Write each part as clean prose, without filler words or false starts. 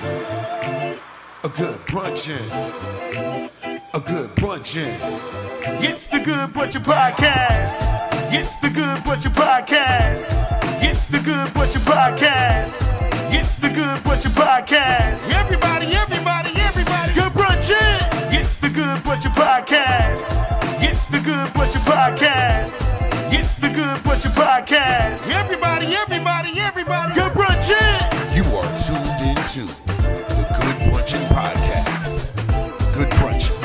A good brunchin'. A good brunchin'. It's the Good Brunchin' Podcast. It's the Good Brunchin' Podcast. It's the Good Brunchin' Podcast. It's the Good Brunchin' Podcast. Everybody, good brunchin'. It's the Good Brunchin' Podcast. It's the Good Brunchin' Podcast. It's the Good Brunchin' Podcast. Everybody, good brunchin'. You are tuned into the Good Brunchin' Podcast. Good brunchin'.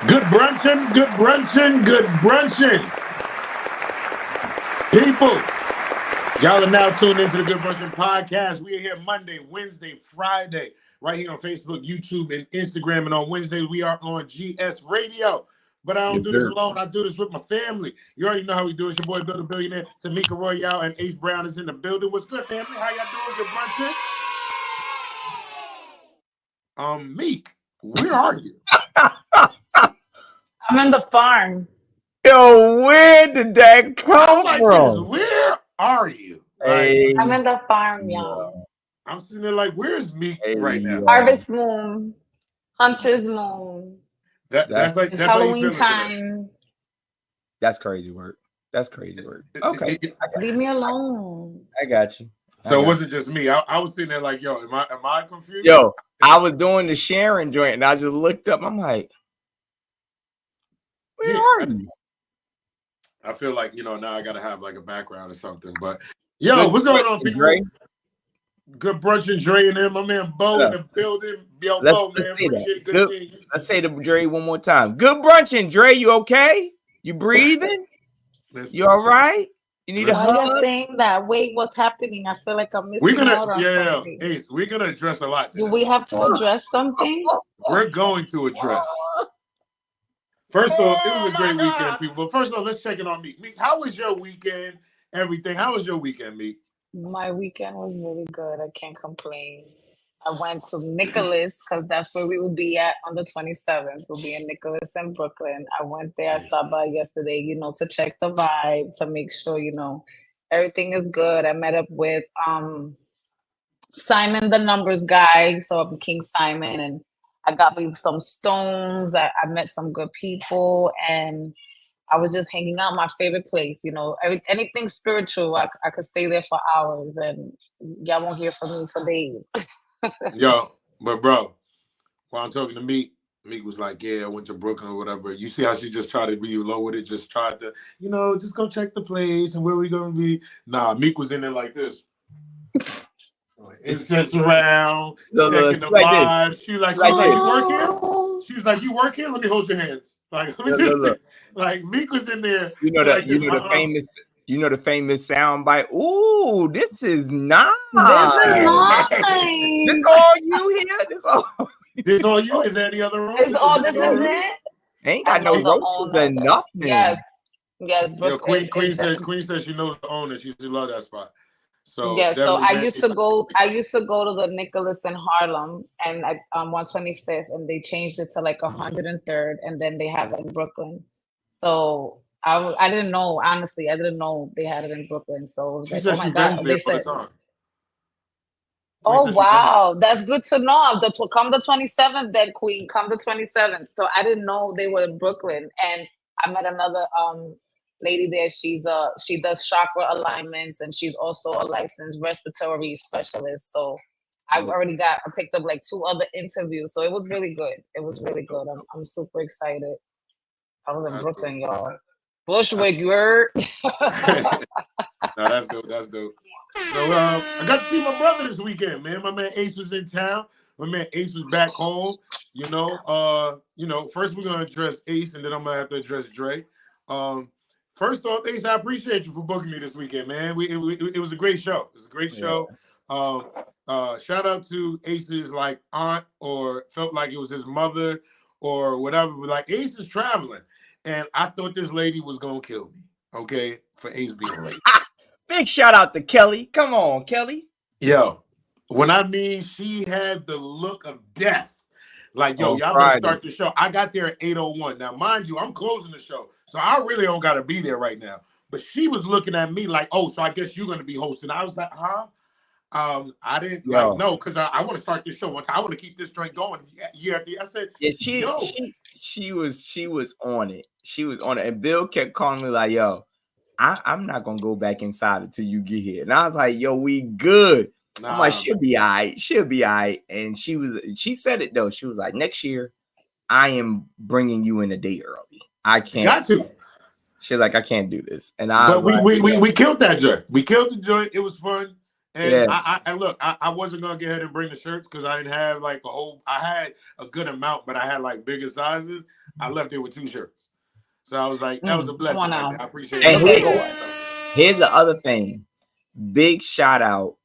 Good brunchin', good brunchin', good brunchin'. People, y'all are now tuned into the Good Brunchin' Podcast. We are here Monday, Wednesday, Friday, right here on Facebook, YouTube, and Instagram. And on Wednesday, we are on GS Radio. But I don't do this alone. I do this with my family. You already know how we do it. It's your boy, Bill the Billionaire, Tamika Royale, and Ace Brown is in the building. What's good, family? How y'all doing? Good brunchin'? Meek, where are you? I'm in the farm. Yo, where did that come from? Where are you? Hey, I'm in the farm, y'all. I'm sitting there like, where's Meek right now? Harvest moon, hunter's moon. That's It's Halloween time. That's crazy work. Okay, Leave me alone. I got you. So it wasn't just me. I was sitting there like, yo, am I confused? Yo, I was doing the sharing joint, and I just looked up. I'm like, where are you? I feel like, now I got to have like a background or something. But, yo, what's going on, people? Dre? Good brunchin', Dre and him. My man Bo in the building. Yo, Bo, man. Appreciate good seeing you. Let's say the Dre one more time. Good brunchin', Dre. You okay? You breathing? You all right? You need a hug? Why are you saying that? Wait, what's happening? I feel like I'm missing out on something. Ace, we're going to address a lot today. Do we have to address something? We're going to address. First off, it was a great weekend, people. But first off, let's check in on Meek. Meek, how was your weekend? Everything. How was your weekend, Meek? My weekend was really good. I can't complain. I went to Nicholas because that's where we will be at on the 27th. We'll be in Nicholas in Brooklyn. I went there. I stopped by yesterday, to check the vibe, to make sure, everything is good. I met up with Simon, the numbers guy. So I'm King Simon, and I got me some stones. I met some good people, and I was just hanging out my favorite place. Anything spiritual, I could stay there for hours, and y'all won't hear from me for days. Yo, but bro, while I'm talking to Meek was like, yeah, I went to Brooklyn or whatever. You see how she just tried to be low with it, just tried to, just go check the place and where we going to be. Nah, Meek was in there like this. It sits around, checking the vibes. She was like, you work here? She was like, you work here? Let me hold your hands. Like, let me just like Meek was in there. The famous sound bite. Ooh, this is nice. This is nice. This all you here? This all you? Is there any other room? Is all this is it? Ain't got no roaches or nothing. Yes. Yo, Queen says she knows the owner. She love that spot. So yeah, so I used to go to the Nicholas in Harlem and at 125th, and they changed it to like 103rd, and then they have it in Brooklyn. So I didn't know, honestly, I didn't know they had it in Brooklyn. So it was like, oh my God. They said, oh wow, that's good to know. Come the 27th, then Queen, come the 27th. So I didn't know they were in Brooklyn, and I met another lady there. She does chakra alignments, and she's also a licensed respiratory specialist. So I picked up like 2 other interviews. So it was really good. I'm super excited. I was in Brooklyn, y'all. Bushwick, you heard? No, that's dope. So I got to see my brother this weekend, man. My man Ace was in town. My man Ace was back home. First we're gonna address Ace, and then I'm gonna have to address Dre. First off, Ace, I appreciate you for booking me this weekend, man. It was a great show. It was a great show. Shout out to Ace's like aunt, or felt like it was his mother or whatever. But like Ace is traveling, and I thought this lady was gonna kill me. Okay, for Ace being late. Big shout out to Kelly. Come on, Kelly. Yo, when I mean she had the look of death. Like, yo, y'all better start the show. I got there at 8:01. Now, mind you, I'm closing the show, so I really don't got to be there right now. but she was looking at me like, oh, so I guess you're gonna be hosting. I was like, huh? I didn't like no, because I want to start this show one time. I want to keep this drink going year after year. I said, Yeah, yo, she was on it. She was on it, and Bill kept calling me like, yo, I'm not gonna go back inside until you get here. And I was like, yo, we good. I'm like, she'll be all right. She'll be all right. And she said it though. She was like, next year, I am bringing you in a day early. I can't. Got to. She's like, I can't do this. And but we killed that joint. We killed the joint. It was fun. And I look, I wasn't gonna get ahead and bring the shirts because I didn't have like a whole. I had a good amount, but I had like bigger sizes. I left it with 2 shirts, so I was like, that was a blessing. I appreciate it. And here's the other thing. Big shout out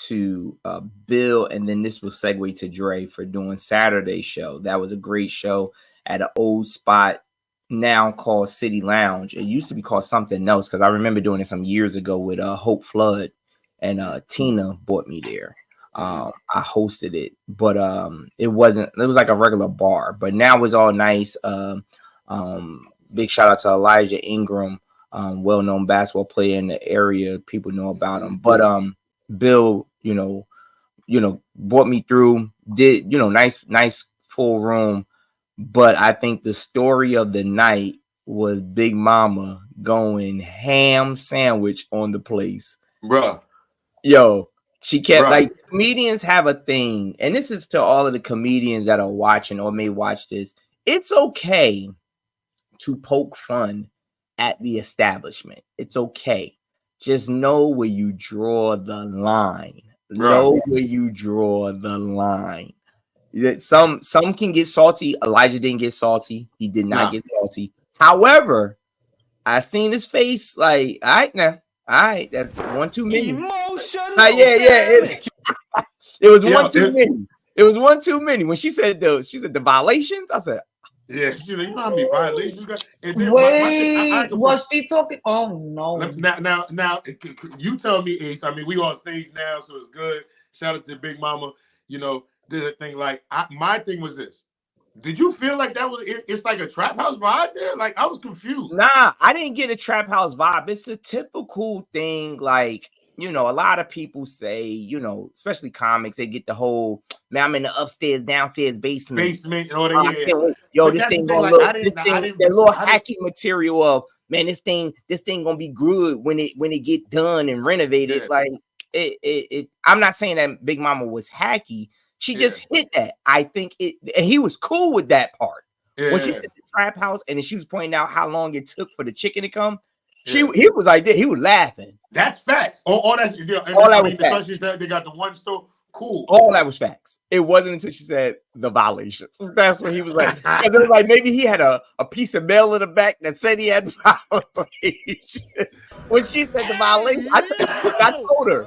to Bill, and then this will segue to Dre for doing Saturday show. That was a great show at an old spot now called City Lounge. It used to be called something else because I remember doing it some years ago with Hope Flood. And Tina brought me there. I hosted it, but it was like a regular bar, but now it's all nice. Big shout out to Elijah Ingram, well-known basketball player in the area. People know about him. But Bill, brought me through, did nice full room. But I think the story of the night was Big Mama going ham sandwich on the place. Bruh. Yo, she kept like comedians have a thing, and this is to all of the comedians that are watching or may watch this. It's okay to poke fun at the establishment. It's okay. Just know where you draw the line. Know where you draw the line. Some can get salty. Elijah didn't get salty. He did not get salty. However, I seen his face like, all right now. All right, that's one too many. It was one too many. It was one too many. When she said the violations, I said, yeah, you know how many violations you got. And then was she talking? Oh no! Now, you tell me, Ace. I mean, we on stage now, so it's good. Shout out to Big Mama. Did a thing like my thing was this. Did you feel like that was it's like a trap house vibe there? Like I was confused. Nah, I didn't get a trap house vibe. It's the typical thing, like a lot of people say, especially comics, they get the whole man, I'm in the upstairs, downstairs basement and all that. Yo, this thing gonna look that little hacky material of man, this thing gonna be good when it get done and renovated. Like it I'm not saying that Big Mama was hacky. She just hit that. I think and he was cool with that part. When she did the trap house and then she was pointing out how long it took for the chicken to come, he was like that. He was laughing. That's facts. All that was facts. She said they got the one store. Cool. All that was facts. It wasn't until she said the violations. That's what he was like. Because it was like maybe he had a piece of mail in the back that said he had the violation. When she said the violation, I told her.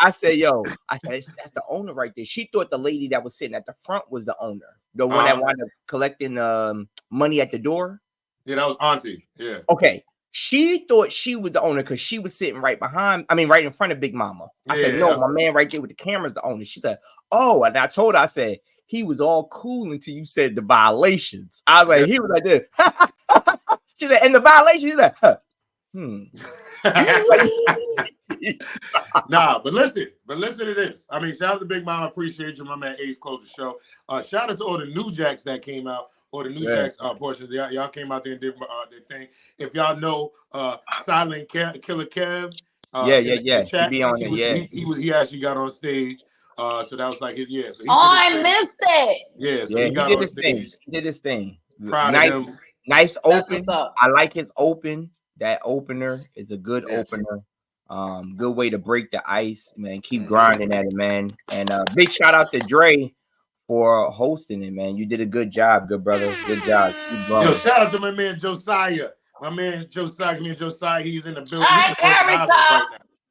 I said, that's the owner right there. She thought the lady that was sitting at the front was the owner, the one that wound up collecting money at the door. Yeah, that was Auntie. Yeah. Okay. She thought she was the owner because she was sitting right in front of Big Mama. I said, no, my man right there with the camera's the owner. She said, oh, and I told her, I said, he was all cool until you said the violations. I was like, he was like this. She said, and the violations, he's like, Nah, but listen to this. I mean, shout out to Big Mama. Appreciate you, my man Ace closed the show. Shout out to all the New Jacks that came out, or the New Jacks portions. Y'all came out there and did their thing. If y'all know Silent Killer Kev, Chat, he be on he actually got on stage. So that was like his So I missed it. Yeah, so he got on stage. He did his thing. Proud of him. Nice open. I like his open. That opener is a good opener. Good way to break the ice, man. Keep grinding at it, man. And big shout out to Dre for hosting it, man. You did a good job, good brother. Good job. Keep going. Yo, shout out to my man Josiah. My man Josiah, he's in the building.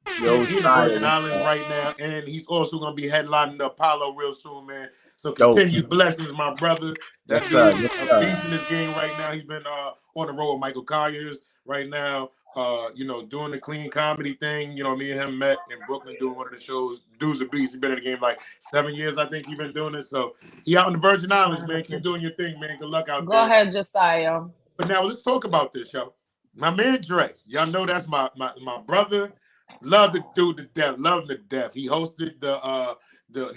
He's in Virgin Islands right now, and he's also going to be headlining the Apollo real soon, man. So continued blessings, my brother. That dude's a beast in this game right now. He's been on the road with Michael Colliers right now. Doing the clean comedy thing. Me and him met in Brooklyn doing one of the shows. Dude's a beast. He's been in the game like 7 years, I think he's been doing it. So he out in the Virgin Islands, man. Keep doing your thing, man. Good luck out there. Go ahead, Josiah. But now let's talk about this, yo. My man Dre. Y'all know that's my brother. Love the dude to death. Love him to death. He hosted the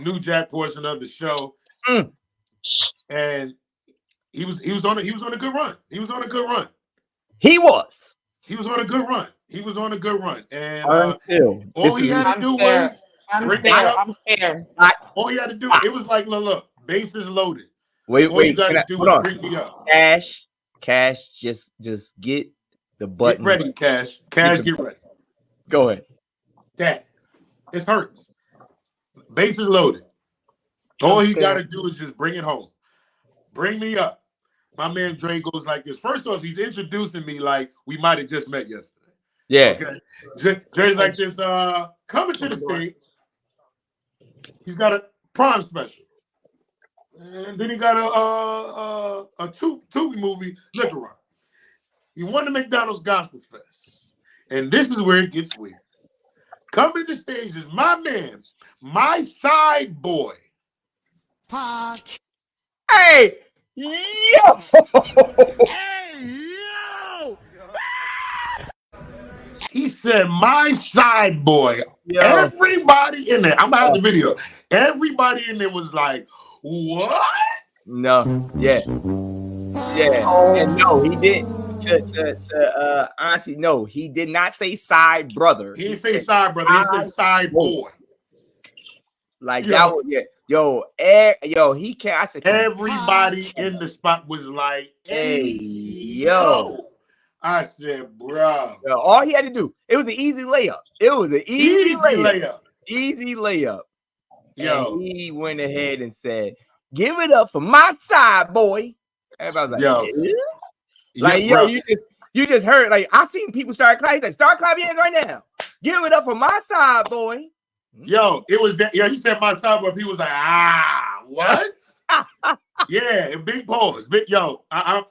New Jack portion of the show. And he was on a good run. He was on a good run. He was on a good run. And until all he had to do was I'm scared. all he had to do, it was like, look, bases loaded. Wait, all you gotta do is bring me up. Cash, just get the button. Get ready, Cash. Get ready. Go ahead. That this hurts. Bases loaded. All he got to do is just bring it home. Bring me up. My man Dre goes like this. First off, he's introducing me like we might have just met yesterday. Yeah. Okay. Dre's like this. Coming to the stage. He's got a Prime special, and then he got a Tubi movie, Liquor Run. He won the McDonald's Gospel Fest, and this is where it gets weird. Coming to stage is my man, my side boy. Hey, yo! He said, my side boy. Yo. Everybody in there, I'm gonna have the video. Everybody in there was like, what? No, yeah. And no, he didn't. To Auntie, no, he did not say side brother. He didn't say side brother. He said side boy. Like that was he can't. I said everybody in the spot was like, hey, yo. I said, bro. All he had to do, it was an easy layup. It was an easy layup. Easy layup. Yo, and he went ahead and said, "Give it up for my side boy." Everybody was like, like, yo, you just heard. Like, I've seen people start clapping. Like, start clapping hands right now. Give it up for my side boy. Yo, it was that. Yo, he said my side boy. He was like, what? Yeah, big pause. I'm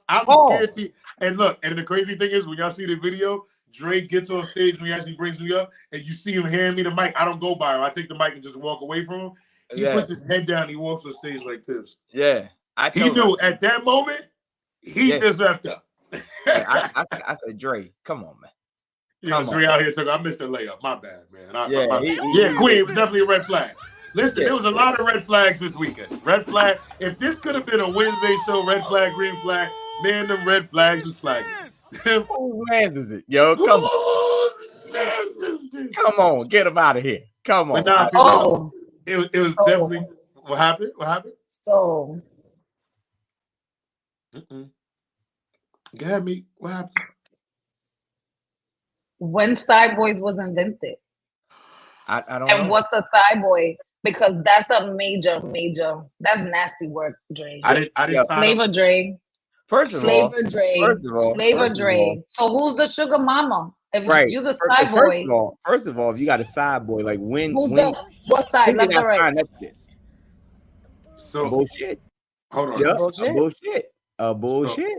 scared to. And look, and the crazy thing is, when y'all see the video, Drake gets on stage when he actually brings me up, and you see him hand me the mic. I don't go by him. I take the mic and just walk away from him. He puts his head down. He walks on stage like this. Yeah, he knew at that moment. He just wrapped up. I said, Dre, come on, man. Dre out here talking. I missed the layup. My bad, man. Queen, it was definitely a red flag. Listen, there was a lot of red flags this weekend. Red flag. If this could have been a Wednesday show, red flag, green flag, man, them red flags was flagging. Whose man is it? Yo, come on. Come on, get him out of here. Come on. It was definitely what happened? So Got me. What happened? When Side Boys was invented. I don't know. And what's the side boy? Because that's a major. That's nasty work, Dre. I didn't Flavor Dre. First of all. So who's the sugar mama? If you the side boy. First of all, if you got a side boy, like what side? Left or right? So bullshit. Hold on. Bullshit.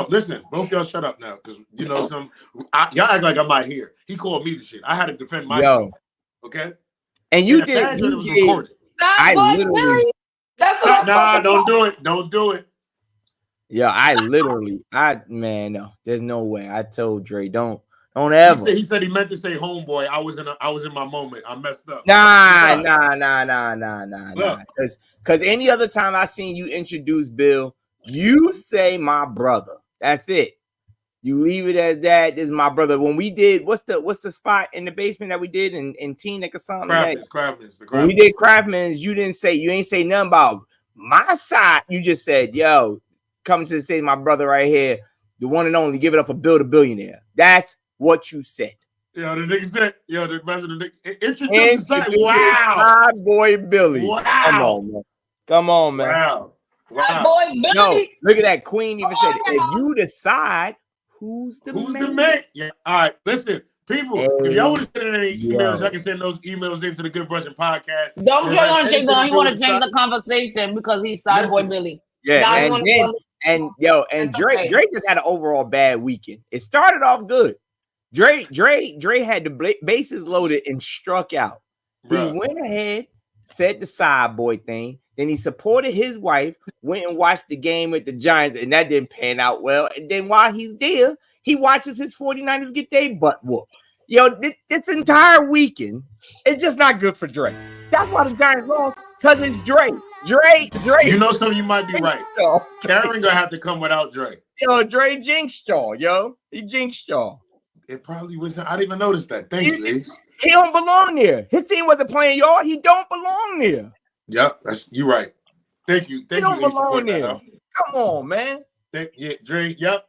Listen, both y'all shut up now, because y'all act like I'm not here. He called me the shit. I had to defend myself. Okay. And you did. It was recorded. That's what don't do it. Yeah, no, there's no way. I told Dre, don't ever. He said he meant to say homeboy. I was in my moment. I messed up. Nah. Because any other time I seen you introduce Bill, you say my brother. That's it. You leave it as that. This is my brother. When we did, what's the spot in the basement that we did in Teaneck or something? Craftman's. When we did Craftman's, you ain't say nothing about my side. You just said, yo, coming to the stage, my brother right here, the one and only, give it up for Bill the Billionaire. That's what you said. Yo, the nigga said, introduce the side. Wow. Side boy Billy. Wow. Come on, man. Wow. Boy Billy. No, look at that. Queen even said, if you decide who's the man. Yeah. All right. Listen, people, if y'all want to send any emails, y'all can send those emails into the Good Brunchin podcast. Don't Dre want to change he want to change the conversation because he's side boy Billy. Yeah. Drake just had an overall bad weekend. It started off good. Dre had the bases loaded and struck out. He went ahead, said the side boy thing. Then he supported his wife, went and watched the game with the Giants, and that didn't pan out well. And then while he's there, he watches his 49ers get their butt whooped. Yo, this entire weekend, it's just not good for Dre. That's why the Giants lost, because it's Dre. Dre. You know something, you might be right. Karen gonna have to come without Dre. Yo, Dre jinxed y'all, yo. He jinxed y'all. It probably wasn't. I didn't even notice that. Thank you, Ace. He don't belong there. His team wasn't playing y'all. He don't belong there. Yep, you're right. Thank you. Thank you, Ace, for pointing that out. Come on, man. Yeah, Dre, yep.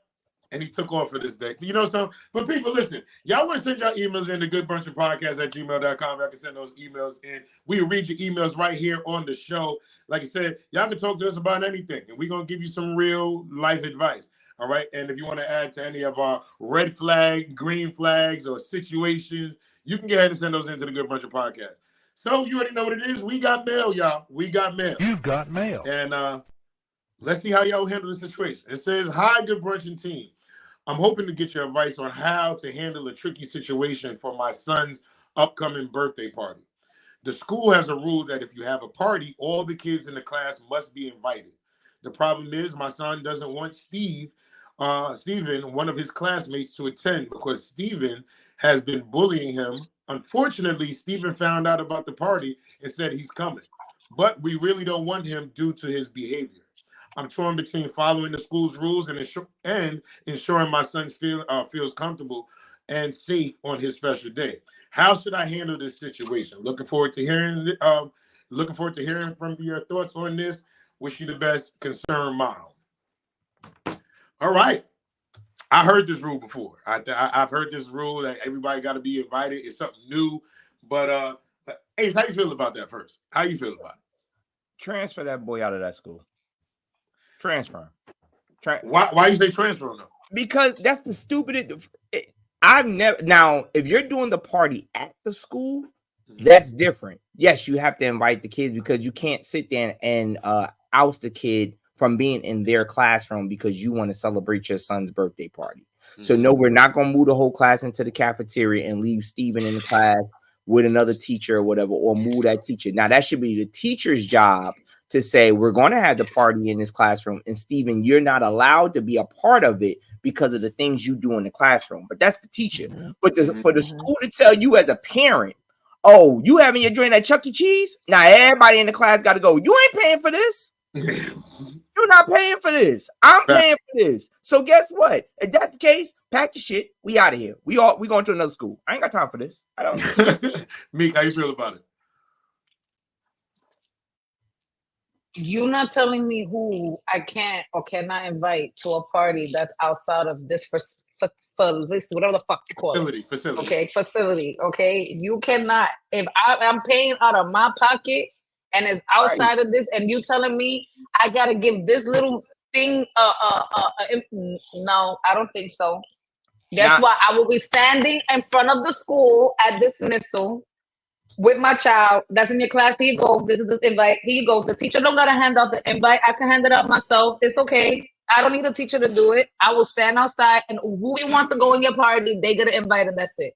And he took off for this day. So you know something? But people, listen, y'all want to send y'all emails in to goodbrunchinpodcast@gmail.com. Y'all can send those emails in. We read your emails right here on the show. Like I said, y'all can talk to us about anything, and we're going to give you some real life advice. All right? And if you want to add to any of our red flag, green flags, or situations, you can go ahead and send those into the Good Brunchin Podcast. So you already know what it is. We got mail, y'all. We got mail. You've got mail. And let's see how y'all handle the situation. It says, "Hi, Good Brunchin team. I'm hoping to get your advice on how to handle a tricky situation for my son's upcoming birthday party. The school has a rule that if you have a party, all the kids in the class must be invited. The problem is my son doesn't want Steven, one of his classmates, to attend because Steven has been bullying him. Unfortunately, Steven found out about the party and said he's coming, but we really don't want him due to his behavior. I'm torn between following the school's rules and ensuring my son feels comfortable and safe on his special day. How should I handle this situation? Looking forward to hearing from your thoughts on this. Wish you the best, concerned mom." All right. I heard this rule before. I've heard this rule that everybody got to be invited. It's something new. But Ace, how you feel about that first? How you feel about it? Transfer that boy out of that school. Transfer him. Why you say transfer him though? Because that's the stupidest. I've never. Now, if you're doing the party at the school, that's different. Yes, you have to invite the kids because you can't sit there and oust the kid from being in their classroom because you want to celebrate your son's birthday party. So no, we're not going to move the whole class into the cafeteria and leave Steven in the class with another teacher or whatever, or move that teacher. Now, that should be the teacher's job to say, we're going to have the party in this classroom, and Steven, you're not allowed to be a part of it because of the things you do in the classroom. But that's the teacher. But for the school to tell you as a parent, oh, you having your drink at Chuck E. Cheese? Now everybody in the class got to go. You ain't paying for this. You're not paying for this. I'm paying for this. So guess what? If that's the case, pack your shit. We out of here. We going to another school. I ain't got time for this. I don't. Meek, how you feel about it? You're not telling me who I can't or cannot invite to a party that's outside of this facility, whatever the fuck you call it. Facility. Okay, facility. Okay, you cannot. If I'm paying out of my pocket and it's outside of this, and you telling me I gotta give this little thing, no, I don't think so. That's why I will be standing in front of the school at dismissal with my child that's in your class. Here you go. This is the invite. Here you go. The teacher don't gotta hand out the invite. I can hand it out myself. It's okay. I don't need a teacher to do it. I will stand outside, and who you want to go in your party, they get an invite, and that's it.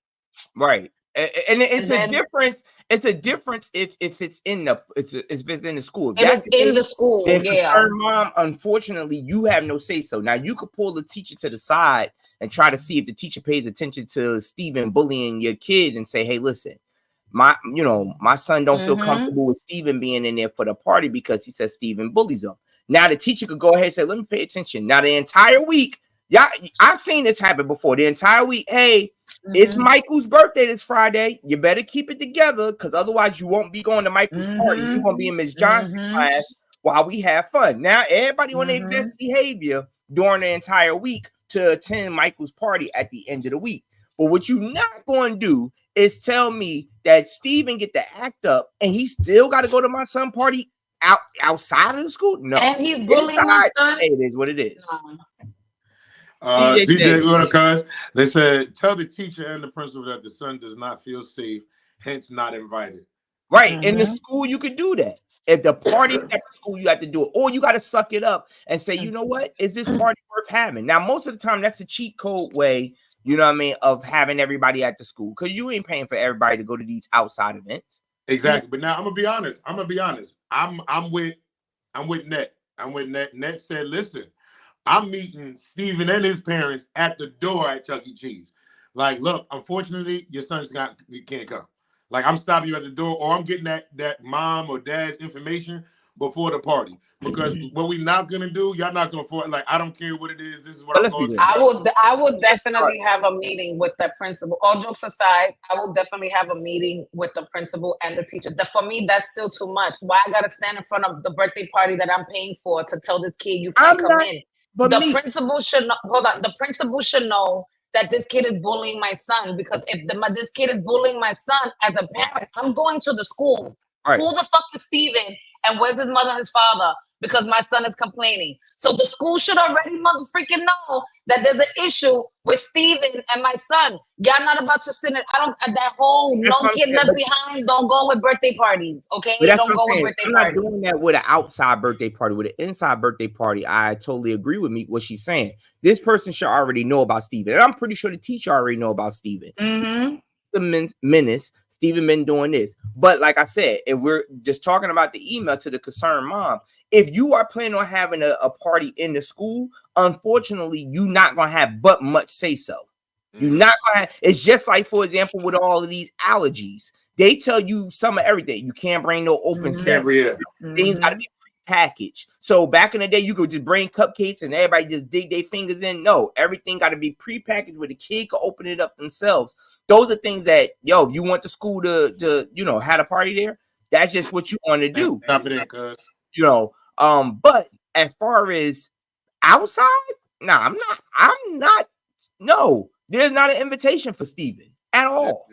Right. And it's a difference. It's a difference if it's in the school. If it's in the school, yeah. Mom, unfortunately, you have no say so. Now you could pull the teacher to the side and try to see if the teacher pays attention to Steven bullying your kid and say, hey, listen. My son don't feel comfortable with Steven being in there for the party because he says Steven bullies him. Now the teacher could go ahead and say, let me pay attention. Now the entire week, I've seen this happen before. The entire week, hey, it's Michael's birthday this Friday. You better keep it together because otherwise you won't be going to Michael's party. You're going to be in Miss Johnson's class while we have fun. Now everybody on their best behavior during the entire week to attend Michael's party at the end of the week. But what you're not going to do is tell me that Steven get to act up and he still got to go to my son's party outside of the school? No. And he's bullying my son? It is what it is. CJ, they said, tell the teacher and the principal that the son does not feel safe, hence not invited. Right. In the school, you could do that. If the party at the school, you have to do it. Or you got to suck it up and say, you know what? Is this party worth having? Now, most of the time, that's the cheat code way, you know what I mean, of having everybody at the school. Because you ain't paying for everybody to go to these outside events. Exactly. But now I'm gonna be honest. I'm with I'm with Net. Net said, listen, I'm meeting Steven and his parents at the door at Chuck E. Cheese. Like, look, unfortunately, your son's can't come. Like, I'm stopping you at the door, or I'm getting that mom or dad's information before the party. Because what we not gonna do, y'all not gonna afford. Like, I don't care what it is. This is what But I'm let's be going to. real. I would definitely have a meeting with the principal. All jokes aside, I will definitely have a meeting with the principal and the teacher. For me, that's still too much. Why I gotta stand in front of the birthday party that I'm paying for to tell this kid you can't come in? But The principal should know. Hold on. The principal should know that this kid is bullying my son, because if this kid is bullying my son, as a parent, I'm going to the school. Right. Who the fuck is Steven and where's his mother and his father? Because my son is complaining. So the school should already motherfucking know that there's an issue with Steven and my son. Y'all not about to sit in that whole That's no kid left behind, don't go with birthday parties. Okay? But that's Don't what go I'm with saying. birthday I'm parties. not doing that with an outside birthday party. With an inside birthday party, I totally agree with me what she's saying. This person should already know about Steven. And I'm pretty sure the teacher already know about Steven. Mm-hmm. The menace. Steven been doing this. But like I said, if we're just talking about the email to the concerned mom, if you are planning on having a party in the school, unfortunately, you're not going to have but much say so. You're not going to have, it's just like, for example, with all of these allergies, they tell you some of everything. You can't bring no open stuff. Things got to be prepackaged. So back in the day, you could just bring cupcakes and everybody just dig their fingers in. No, everything got to be prepackaged where the kid could open it up themselves. Those are things that, if you want the school to have a party there, that's just what you want to do. Stop it in, cuz. But as far as outside, I'm not. No, there's not an invitation for Steven at all.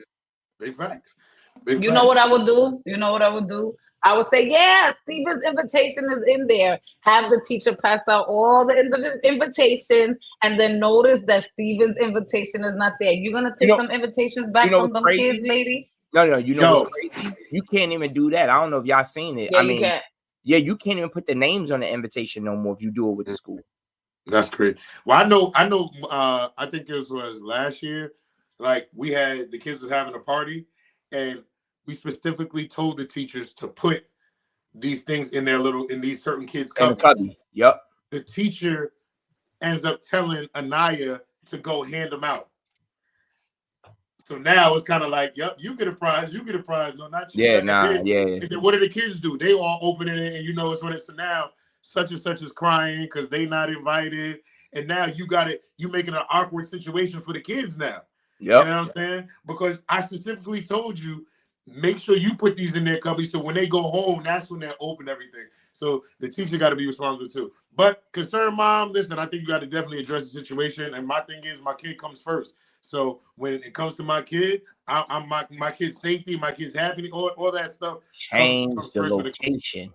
Big facts. You know what I would do? I would say, yeah, Steven's invitation is in there. Have the teacher pass out all the invitations, and then notice that Steven's invitation is not there. You're gonna take some invitations back from them kids, lady? No, you know what's crazy? You can't even do that. I don't know if y'all seen it. Yeah, you can't. Yeah, you can't even put the names on the invitation no more if you do it with the school. That's crazy. Well, I know. I think it was last year. Like, the kids was having a party, and we specifically told the teachers to put these things in these certain kids' cubbies. Yep. The teacher ends up telling Anaya to go hand them out. So now it's kind of like, yep, you get a prize. No, not you. Yeah, And then what do the kids do? They all open it, and it's when it's so now such and such is crying because they not invited, and now you making an awkward situation for the kids now. Yep. You know what I'm saying? Because I specifically told you, make sure you put these in their cubby so when they go home, that's when they'll open everything. So the teacher got to be responsible too. But concerned mom, listen, I think you got to definitely address the situation. And my thing is, my kid comes first. So when it comes to my kid, I'm my kid's safety, my kid's happiness, all that stuff. Change the location.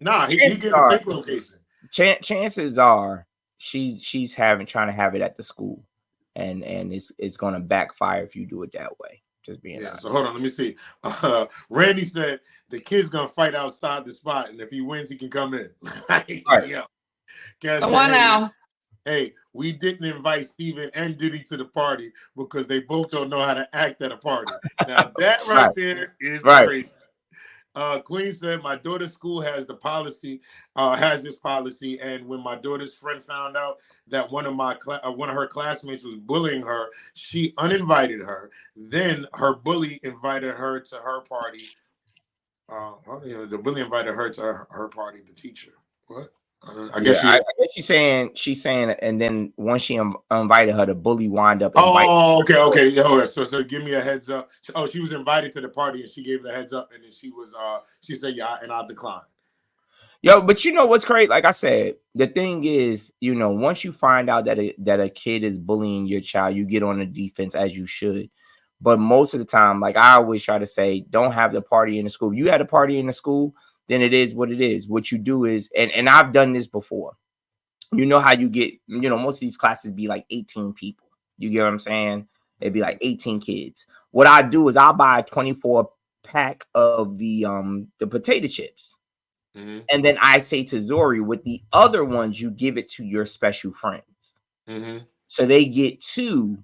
Nah, he get a fake location. Chances are she's trying to have it at the school, and it's gonna backfire if you do it that way. Just being honest. So hold on, let me see. Randy said the kid's gonna fight outside the spot, and if he wins, he can come in. Right. Come on now. Hey, we didn't invite Steven and Diddy to the party because they both don't know how to act at a party. Now that right there is crazy. Queen said, my daughter's school has this policy, and when my daughter's friend found out that one of her classmates was bullying her, she uninvited her. Then her bully invited her to her party. The bully invited her to her party. The teacher. What? I guess she's saying, and then once she invited her, the bully wound up. Okay. Yeah, so give me a heads up. Oh, she was invited to the party, and she gave the heads up, and then she said, yeah, and I declined. Yo, but you know what's crazy? Like I said, the thing is, once you find out that a kid is bullying your child, you get on the defense as you should. But most of the time, like I always try to say, don't have the party in the school. If you had a party in the school, then it is what it is. What you do is, and I've done this before. You know how you get, most of these classes be like 18 people. You get what I'm saying? It'd be like 18 kids. What I do is I'll buy a 24 pack of the potato chips. Mm-hmm. And then I say to Zori, with the other ones, you give it to your special friends. Mm-hmm. So they get two,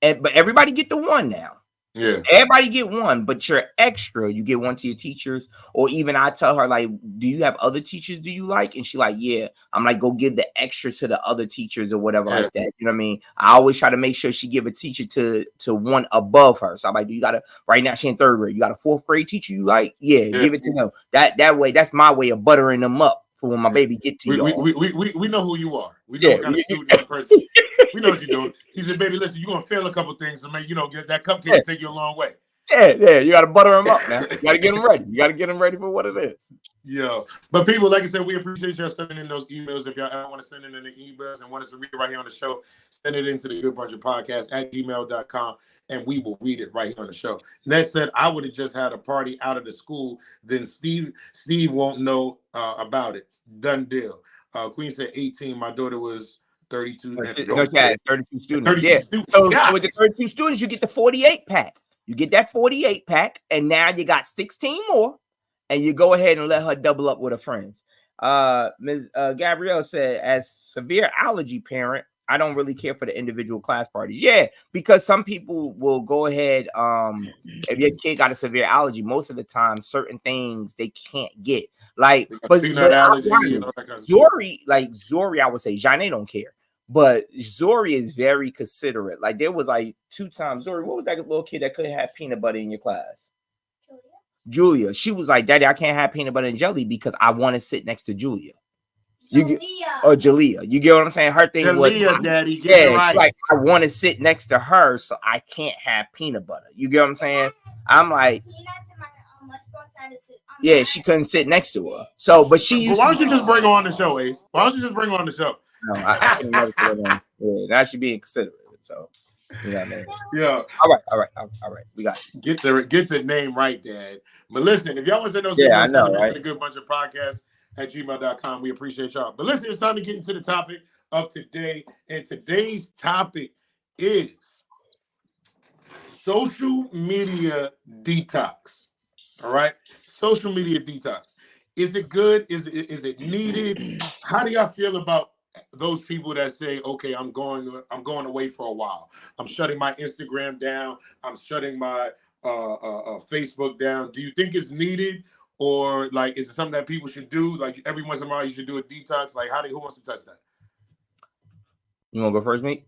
but everybody get the one now. Yeah. Everybody get one, but you're extra. You get one to your teachers, or even I tell her like, "Do you have other teachers? Do you like?" And she like, "Yeah." I'm like, "Go give the extra to the other teachers or whatever like that." You know what I mean? I always try to make sure she give a teacher to one above her. So I'm like, "Do you got a right now? She in 3rd grade. You got a 4th grade teacher you like? Yeah, give it to them. That way, that's my way of buttering them up for when my baby get to y'all. We know who you are. We know what kind of student and person. We know what you're doing. He said, "Baby, listen, you're gonna fail a couple things, so man, get that cupcake to take you a long way." Yeah, you gotta butter them up, man. You gotta get them ready. You gotta get them ready for what it is. Yeah, but people, like I said, we appreciate y'all sending in those emails. If y'all ever want to send in any emails and want us to read it right here on the show, send it into the Good Bunch of Podcast at gmail.com, and we will read it right here on the show. Ned said, "I would have just had a party out of the school, then Steve won't know about it. Done deal." Queen said 18. My daughter was 32. No, she had 32 students. 32 Yeah. students. So with the 32 students, you get the 48 pack. You get that 48 pack, and now you got 16 more, and you go ahead and let her double up with her friends. Ms. Gabrielle said, as severe allergy parent, I don't really care for the individual class parties. Yeah, because some people will go ahead. If your kid got a severe allergy, most of the time, certain things they can't get. Like, but allergy, Zori, I would say, Janae don't care. But Zori is very considerate. Like there was like 2 times. Zori, what was that little kid that couldn't have peanut butter in your class? Julia. She was like, "Daddy, I can't have peanut butter and jelly because I want to sit next to Julia." Jalea. You get what I'm saying? Her thing Jalea, was, Daddy, get it right. Like I want to sit next to her, so I can't have peanut butter. You get what I'm saying? I'm like, yeah, she couldn't sit next to her. So, but she used. Why don't you just bring her on the show, Ace? Why don't you just bring her on the show? No, I can never put it on. Yeah, now she's being considerate. So, you know what I mean? Yeah. All right. We got it. Get the name right, Dad. But listen, if y'all want to send those I know, right? to the Good Bunch of Podcasts at gmail.com, we appreciate y'all. But listen, it's time to get into the topic of today. And today's topic is social media detox. All right? Social media detox. Is it good? Is it needed? How do y'all feel about those people that say, "Okay, I'm going away for a while. I'm shutting my Instagram down. I'm shutting my Facebook down." Do you think it's needed, or like is it something that people should do? Like every once in a while, you should do a detox. Like who wants to touch that? You want to go first, mate?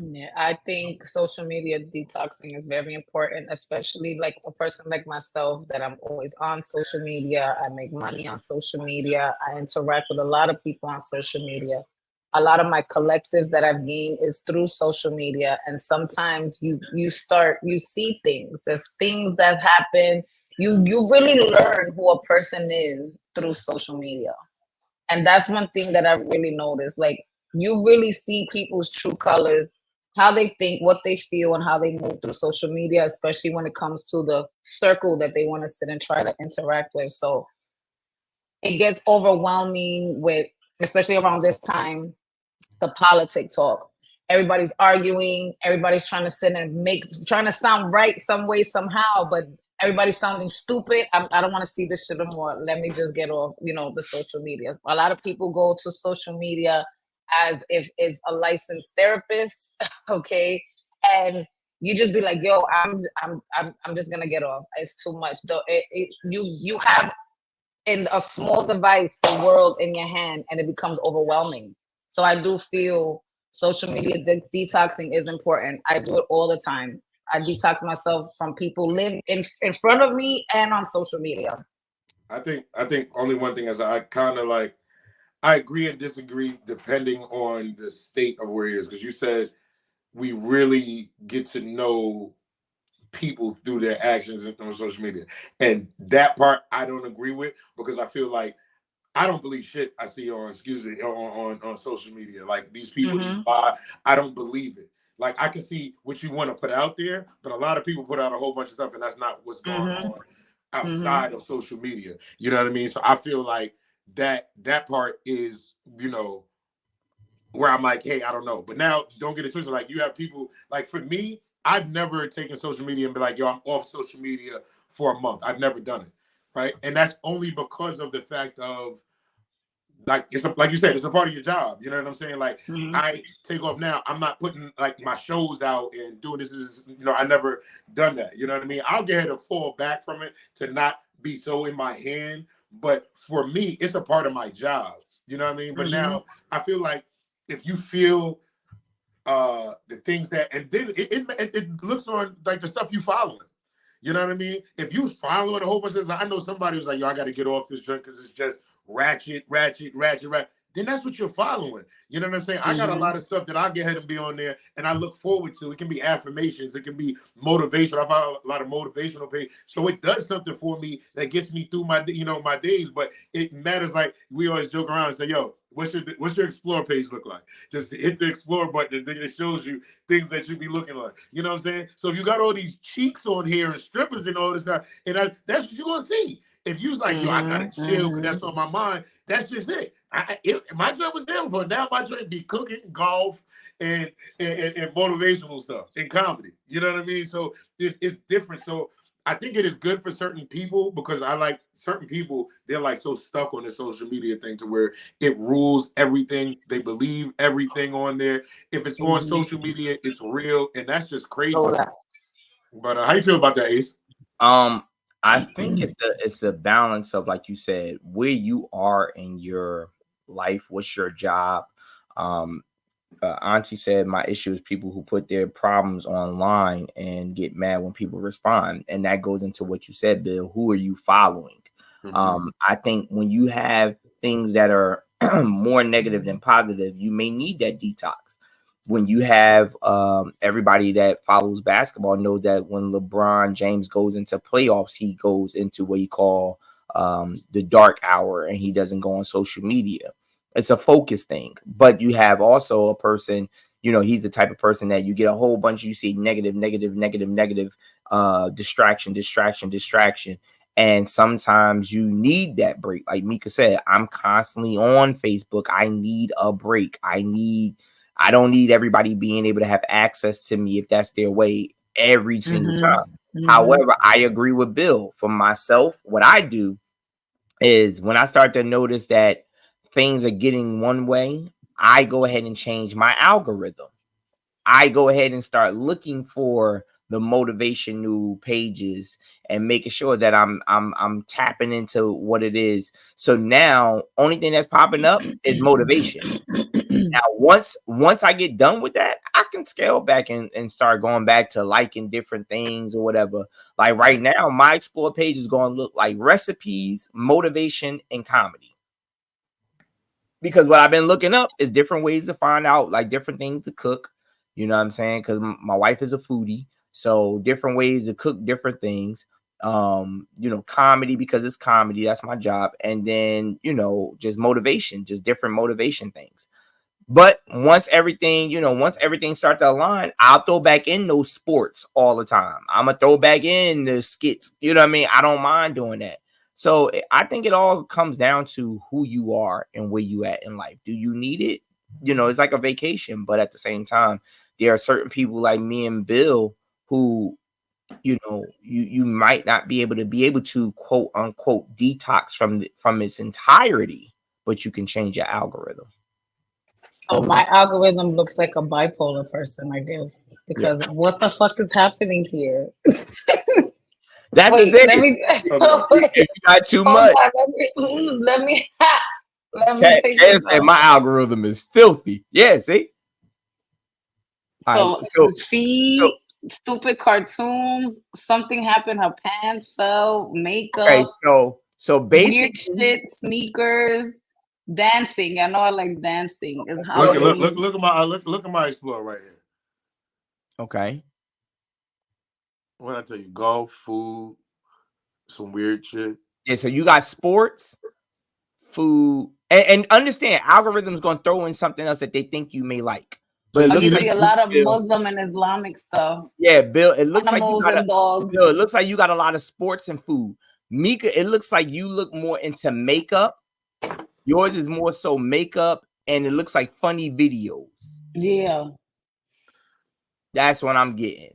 Yeah, I think social media detoxing is very important, especially like a person like myself that I'm always on social media. I make money on social media. I interact with a lot of people on social media. A lot of my collectives that I've gained is through social media. And sometimes you see things. There's things that happen. You really learn who a person is through social media. And that's one thing that I really noticed. Like you really see people's true colors, how they think, what they feel, and how they move through social media, especially when it comes to the circle that they want to sit and try to interact with. So it gets overwhelming with, especially around this time, the politic talk. Everybody's arguing, everybody's trying to sit and trying to sound right some way, somehow, but everybody's sounding stupid. I don't want to see this shit anymore. Let me just get off, the social media. A lot of people go to social media as if it's a licensed therapist, okay? And you just be like, "Yo, I'm just gonna get off. It's too much." Though you have in a small device the world in your hand, and it becomes overwhelming. So I do feel social media detoxing is important. I do it all the time. I detox myself from people live in front of me and on social media. I think only one thing is I kind of like. I agree and disagree depending on the state of where it is. Because you said we really get to know people through their actions on social media. And that part I don't agree with because I feel like I don't believe shit I see on social media. Like these people just lie. I don't believe it. Like I can see what you want to put out there, but a lot of people put out a whole bunch of stuff and that's not what's going on outside of social media. You know what I mean? So I feel like that part is, where I'm like, hey, I don't know. But now don't get it twisted. Like you have people like for me, I've never taken social media and be like, yo, I'm off social media for a month. I've never done it. Right. And that's only because of the fact of like like you said, it's a part of your job. You know what I'm saying? Like Mhm. I take off now. I'm not putting like my shows out and doing this. Is I never done that. You know what I mean? I'll get ahead to fall back from it to not be so in my hand. But for me, it's a part of my job. You know what I mean? But now I feel like if you feel the things that, and then it looks on like the stuff you following. You know what I mean? If you following a whole bunch of stuff, I know somebody was like, yo, I got to get off this joint because it's just ratchet. Then that's what you're following. You know what I'm saying? I got a lot of stuff that I'll get ahead and be on there and I look forward to. It can be affirmations. It can be motivation. I follow a lot of motivational page. So it does something for me that gets me through my, my days. But it matters. Like we always joke around and say, yo, what's your explore page look like? Just hit the explore button and it shows you things that you be looking like. You know what I'm saying? So if you got all these cheeks on here and strippers and all this stuff, and that's what you're going to see. If you was like, yo, I got to chill because that's on my mind, that's just it. My job was there before. Now my job be cooking, golf, and motivational stuff and comedy. You know what I mean? So it's different. So I think it is good for certain people because I like certain people, they're like so stuck on the social media thing to where it rules everything. They believe everything on there. If it's on social media, it's real. And that's just crazy. But how you feel about that, Ace? I think it's the balance of, like you said, where you are in your life, what's your job. Auntie said my issue is people who put their problems online and get mad when people respond, and that goes into what you said, Bill. Who are you following? I think when you have things that are more negative than positive, you may need that detox. When you have everybody that follows basketball knows that when LeBron James goes into playoffs, he goes into what you call the dark hour, and he doesn't go on social media. It's a focus thing. But you have also a person, he's the type of person that you get a whole bunch, you see negative, distraction. And sometimes you need that break. Like Mika said, I'm constantly on Facebook. I need a break. I don't need everybody being able to have access to me if that's their way every single time. However, I agree with Bill. For myself, what I do is when I start to notice that things are getting one way, I go ahead and change my algorithm. I go ahead and start looking for the motivational pages and making sure that I'm tapping into what it is. So now only thing that's popping up is motivation. Now, once I get done with that, I can scale back and start going back to liking different things or whatever. Like right now, my explore page is going to look like recipes, motivation, and comedy. Because what I've been looking up is different ways to find out like different things to cook. You know what I'm saying? Because my wife is a foodie. So different ways to cook different things. Comedy because it's comedy. That's my job. And then, just motivation, just different motivation things. But once everything starts to align, I'll throw back in those sports all the time. I'm going to throw back in the skits. You know what I mean? I don't mind doing that. So I think it all comes down to who you are and where you at in life. Do you need it? It's like a vacation, but at the same time, there are certain people like me and Bill who, you might not be able to quote unquote detox from its entirety, but you can change your algorithm. Oh, my algorithm looks like a bipolar person, I guess, because what the fuck is happening here? That's wait, the thing. let me. Wait, you got too much. On, let me take this say my algorithm is filthy. Yeah, see. So feed, stupid cartoons. Something happened. Her pants fell. Makeup. Okay, so basically, weird shit. Sneakers. Dancing. I know I like dancing. Look at my explore right here. Okay. What I tell you, golf, food, some weird shit. Yeah, so you got sports, food, and understand algorithms gonna throw in something else that they think you may like. But you see a lot of Muslim and Islamic stuff. Yeah, Bill. It looks like you got dogs. Bill, it looks like you got a lot of sports and food. Mika, it looks like you look more into makeup. Yours is more so makeup, and it looks like funny videos. Yeah, that's what I'm getting.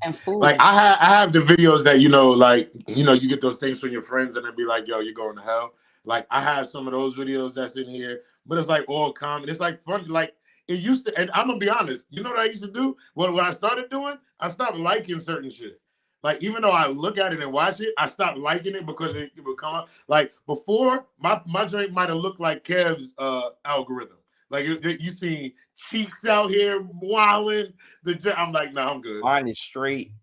And food. Like I have the videos that you get those things from your friends, and they be like, "Yo, you're going to hell." Like I have some of those videos that's in here, but it's like all common. It's like fun. Like it used to, and I'm gonna be honest. You know what I used to do? What I started doing? I stopped liking certain shit. Like even though I look at it and watch it, I stopped liking it because it would come up. Like before, my drink might have looked like Kev's algorithm. Like you see cheeks out here wilding. I'm like, nah, I'm good. Mine is straight.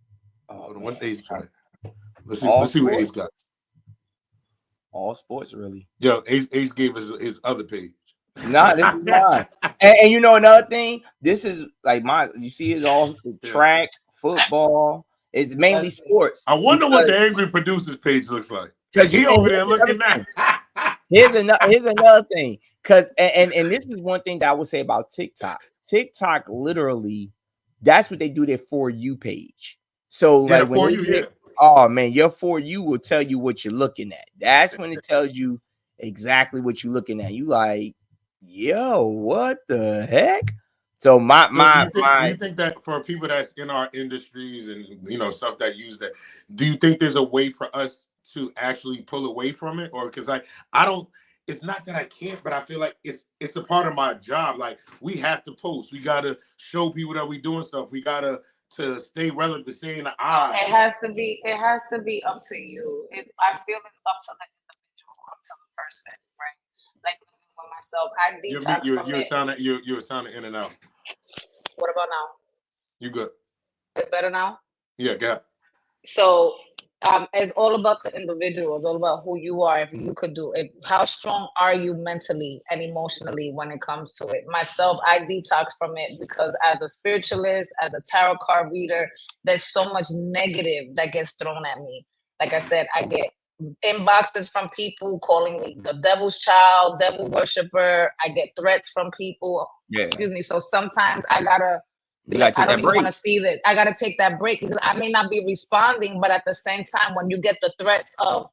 Hold on, what's Ace got? Let's All see what sports? Ace got. All sports, really. Yo, Ace gave us his other page. Nah, this is mine. And you know another thing, this is like mine. You see, it's all track, football. It's mainly sports. I wonder what the Angry Producers page looks like. Because he over there looking at. Here's another thing. Because and this is one thing that I would say about TikTok. TikTok literally, that's what they do their For You page. So yeah, like when For You, yeah. Oh man, your For You will tell you what you're looking at. That's when it tells you exactly what you're looking at. You like, yo, what the heck? So do you think that for people that's in our industries and stuff that use that, do you think there's a way for us to actually pull away from it? Or because I don't, it's not that I can't, but I feel like it's a part of my job. Like we have to post, we gotta show people that we doing stuff, we gotta to stay relevant, saying the eyes. It has to be up to you. I feel it's up to the individual, up to the person, right? Like for myself, I detox from it. You're sounding in and out. What about now? You good? It's better now? Yeah, go ahead. So it's all about the individual. It's all about who you are. If you could do it, how strong are you mentally and emotionally when it comes to it? Myself, I detox from it because as a spiritualist, as a tarot card reader, there's so much negative that gets thrown at me. Like I said, I get inboxes from people calling me the devil's child, devil worshiper. I get threats from people. Yeah. Excuse me. So sometimes I gotta be like, I don't even want to see that. I gotta take that break because I may not be responding, but at the same time, when you get the threats of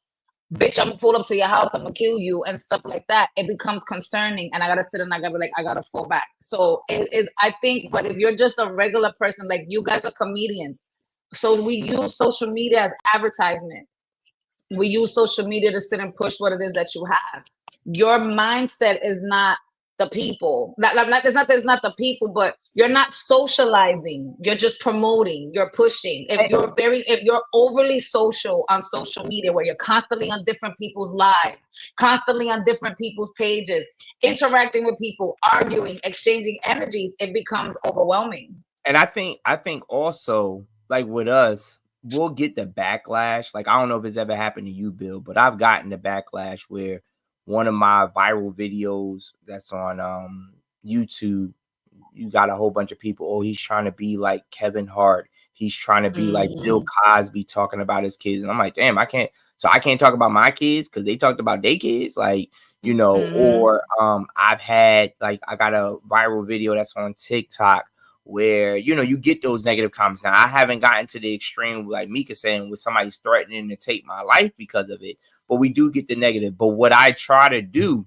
bitch, I'm gonna pull up to your house, I'm gonna kill you and stuff like that, it becomes concerning and I gotta sit and I gotta be like, I gotta fall back. So I think, but if you're just a regular person, like you guys are comedians, so we use social media as advertisement. We use social media to sit and push what it is that you have. Your mindset is not the people. It's not the people, but you're not socializing. You're just promoting. You're pushing. If you're overly social on social media, where you're constantly on different people's lives, constantly on different people's pages, interacting with people, arguing, exchanging energies, it becomes overwhelming. And I think also, like with us, we'll get the backlash. Like, I don't know if it's ever happened to you, Bill, but I've gotten the backlash where one of my viral videos that's on YouTube, you got a whole bunch of people, oh, he's trying to be like Kevin Hart. He's trying to be like Bill Cosby talking about his kids. And I'm like, damn, I can't talk about my kids because they talked about their kids. Like, or I've had, like, I got a viral video that's on TikTok where, you get those negative comments. Now, I haven't gotten to the extreme, like Mika saying, with somebody's threatening to take my life because of it, but we do get the negative. But what I try to do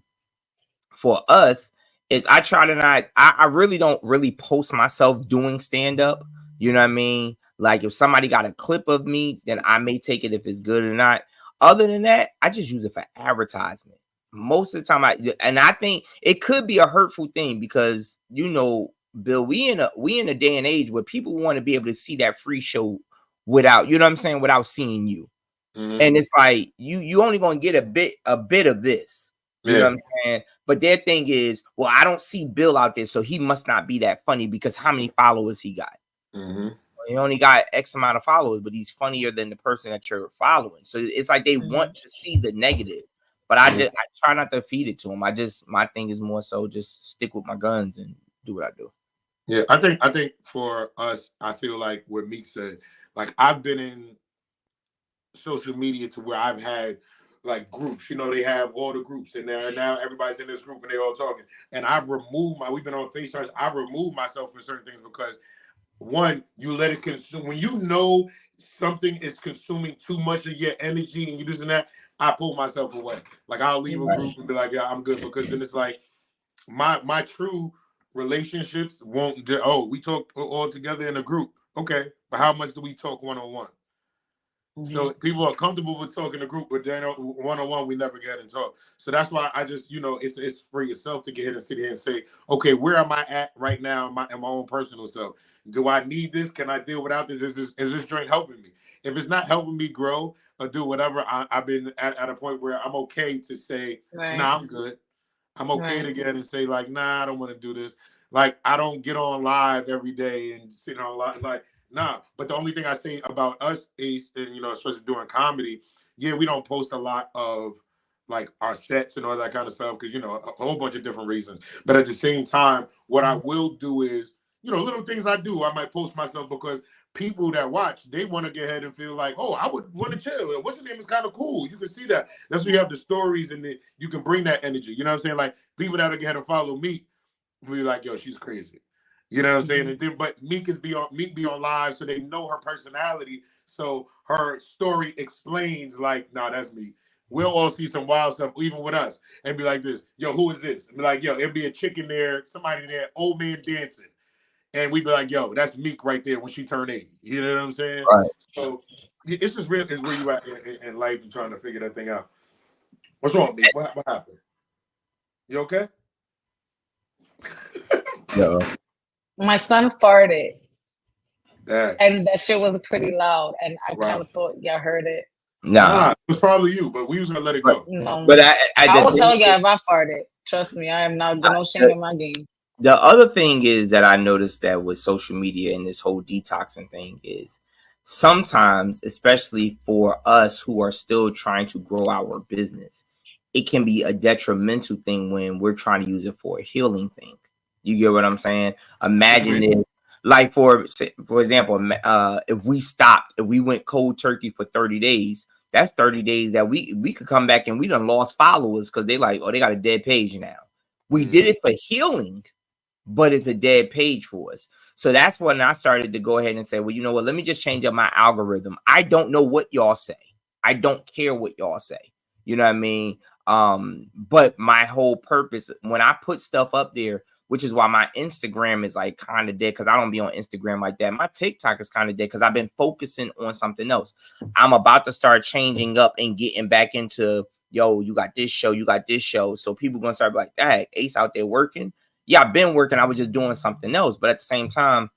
for us is I try to not, I really don't really post myself doing stand-up. You know what I mean? Like, if somebody got a clip of me, then I may take it if it's good or not. Other than that, I just use it for advertisement. Most of the time, I think it could be a hurtful thing because, Bill, we in a day and age where people want to be able to see that free show without, without seeing you. And it's like you only gonna get a bit of this. You know what I'm saying? But their thing is, well, I don't see Bill out there, so he must not be that funny because how many followers he got? Well, he only got X amount of followers, but he's funnier than the person that you're following. So it's like they want to see the negative. But I try not to feed it to them. My thing is more so just stick with my guns and do what I do. Yeah, I think for us, I feel like what Meek said, like I've been in social media to where I've had like groups, they have all the groups in there, and now everybody's in this group and they're all talking. And we've been on FaceTime, I've removed myself from certain things because one, you let it consume. When you know something is consuming too much of your energy and you this and that, I pull myself away. Like I'll leave a group and be like, yeah, I'm good, because then it's like my true relationships won't we talk all together in a group. Okay, but how much do we talk one-on-one? So people are comfortable with talking to group, but then one-on-one, we never get and talk. So that's why I just, it's for yourself to get here and sit here and say, okay, where am I at right now in my own personal self? Do I need this? Can I deal without this? Is this drink helping me? If it's not helping me grow or do whatever, I've been at a point where I'm okay to say, nah, I'm good. I'm okay to get and say, like, nah, I don't want to do this. Like, I don't get on live every day and sit on live. Like, nah. But the only thing I say about us is, and especially doing comedy, yeah, we don't post a lot of like our sets and all that kind of stuff because a whole bunch of different reasons. But at the same time, what I will do is, little things I do, I might post myself because people that watch, they want to get ahead and feel like, oh, I would want to chill. What's the name is kind of cool. You can see that. That's where you have the stories and you can bring that energy. You know what I'm saying? Like people that get ahead and follow me will be like, yo, she's crazy. You know what I'm saying? And then, but Meek be on live, so they know her personality. So her story explains, like, nah, that's me. We'll all see some wild stuff, even with us, and be like this, yo, who is this? And be like, yo, it'll be a chicken there, somebody there, old man dancing. And we'd be like, yo, that's Meek right there when she turned 80. You know what I'm saying? Right. So it's just real. It's where you at in life and trying to figure that thing out. What's wrong, Meek? What happened? You okay? No. My son farted. Dang. And that shit was pretty loud. And I kind of thought y'all heard it. Nah, it was probably you, but we was gonna let it go. No. But I will tell y'all if I farted. Trust me, I am not no shame in my game. The other thing is that I noticed that with social media and this whole detoxing thing is sometimes, especially for us who are still trying to grow our business, it can be a detrimental thing when we're trying to use it for a healing thing. You get what I'm saying? Imagine if, like, for example, if we went cold turkey for 30 days, that's 30 days that we could come back and we done lost followers because they like, oh, they got a dead page now. We did it for healing, but it's a dead page for us. So that's when I started to go ahead and say, well, you know what? Let me just change up my algorithm. I don't know what y'all say. I don't care what y'all say. You know what I mean? But my whole purpose when I put stuff up there, which is why my Instagram is like kind of dead because I don't be on Instagram like that. My TikTok is kind of dead because I've been focusing on something else. I'm about to start changing up and getting back into, yo, you got this show, you got this show. So people gonna start like, dang, Ace out there working. Yeah, I've been working. I was just doing something else. But at the same time,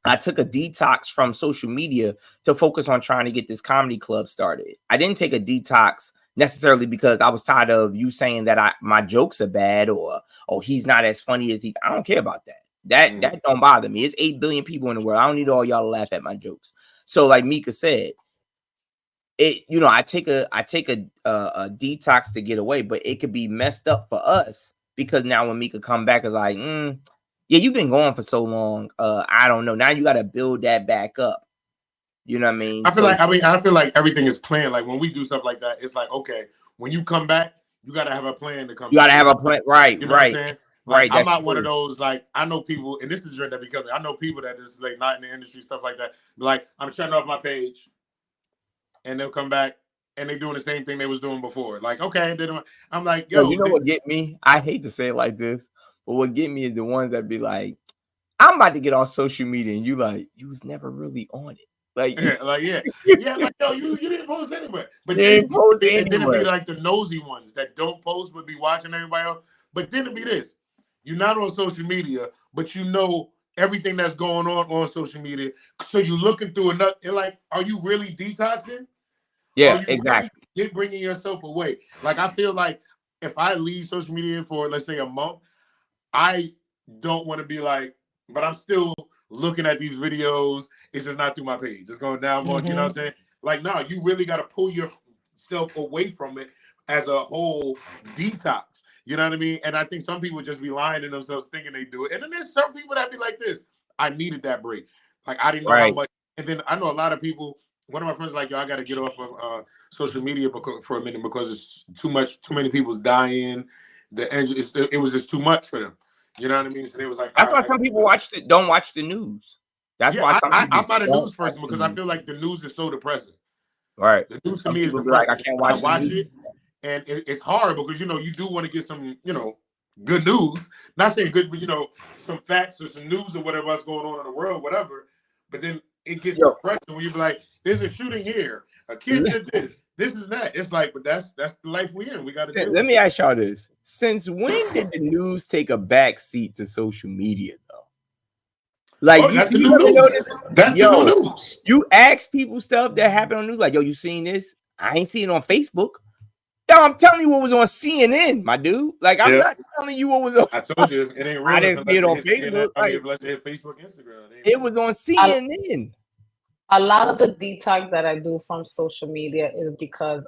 I took a detox from social media to focus on trying to get this comedy club started. I didn't take a detox necessarily because I was tired of you saying that my jokes are bad or he's not as funny as he. I don't care about that. That don't bother me. It's 8 billion people in the world. I don't need all y'all to laugh at my jokes. So like Mika said, I take a detox to get away, but it could be messed up for us because now when Mika come back is like, yeah, you've been going for so long. I don't know. Now you got to build that back up. You know what I mean? I feel like everything is planned. Like when we do stuff like that, it's like, okay, when you come back, you got to have a plan to come. You got to have a plan, right? You know what I'm saying? Like, Right. I'm not one of those. Like I know people, and this is that because I know people that is like not in the industry, stuff like that. Like I'm shutting off my page, and they'll come back and they're doing the same thing they was doing before. Like okay, I'm like, yo, you know what get me? I hate to say it like this, but what get me is the ones that be like, I'm about to get off social media, and you was never really on it. Like, yeah, like yo, you didn't post anywhere. But then it'd be like the nosy ones that don't post but be watching everybody else. But then it'd be this: you're not on social media, but you know everything that's going on social media. So you're looking through another. And like, are you really detoxing? Yeah, exactly. Really bringing yourself away. Like I feel like if I leave social media for let's say a month, I don't want to be like, but I'm still looking at these videos. It's just not through my page. It's going down more. You know what I'm saying? Like, no, you really got to pull yourself away from it as a whole detox. You know what I mean? And I think some people just be lying to themselves thinking they do it. And then there's some people that be like this. I needed that break. Like, I didn't know how much. And then I know a lot of people. One of my friends is like, yo, I got to get off of social media for a minute because it's too many people's dying. It was just too much for them. You know what I mean? So they was like, that's why some people don't watch the news. That's why I'm not a news person because I feel like the news is so depressing. Right. The news to me is depressing. Like, I can't watch it, and it's hard because you do want to get some good news. Not saying good, but some facts or some news or whatever else going on in the world, whatever. But then it gets depressing when you be like, there's a shooting here. A kid did this. This is that. It's like, but that's the life we in. We got to do. Let me ask y'all this: since when did the news take a back seat to social media, though? Like, that's the you new ever news. notice? That's the new news. You ask people stuff that happened on news, like, yo, you seen this? I ain't seen it on Facebook. Yo, I'm telling you what was on CNN, my dude. Like, I'm not telling you what was on. I told you it ain't real. I didn't see it on Facebook. Unless they hit Facebook, Instagram. It was on CNN. A lot of the detox that I do from social media is because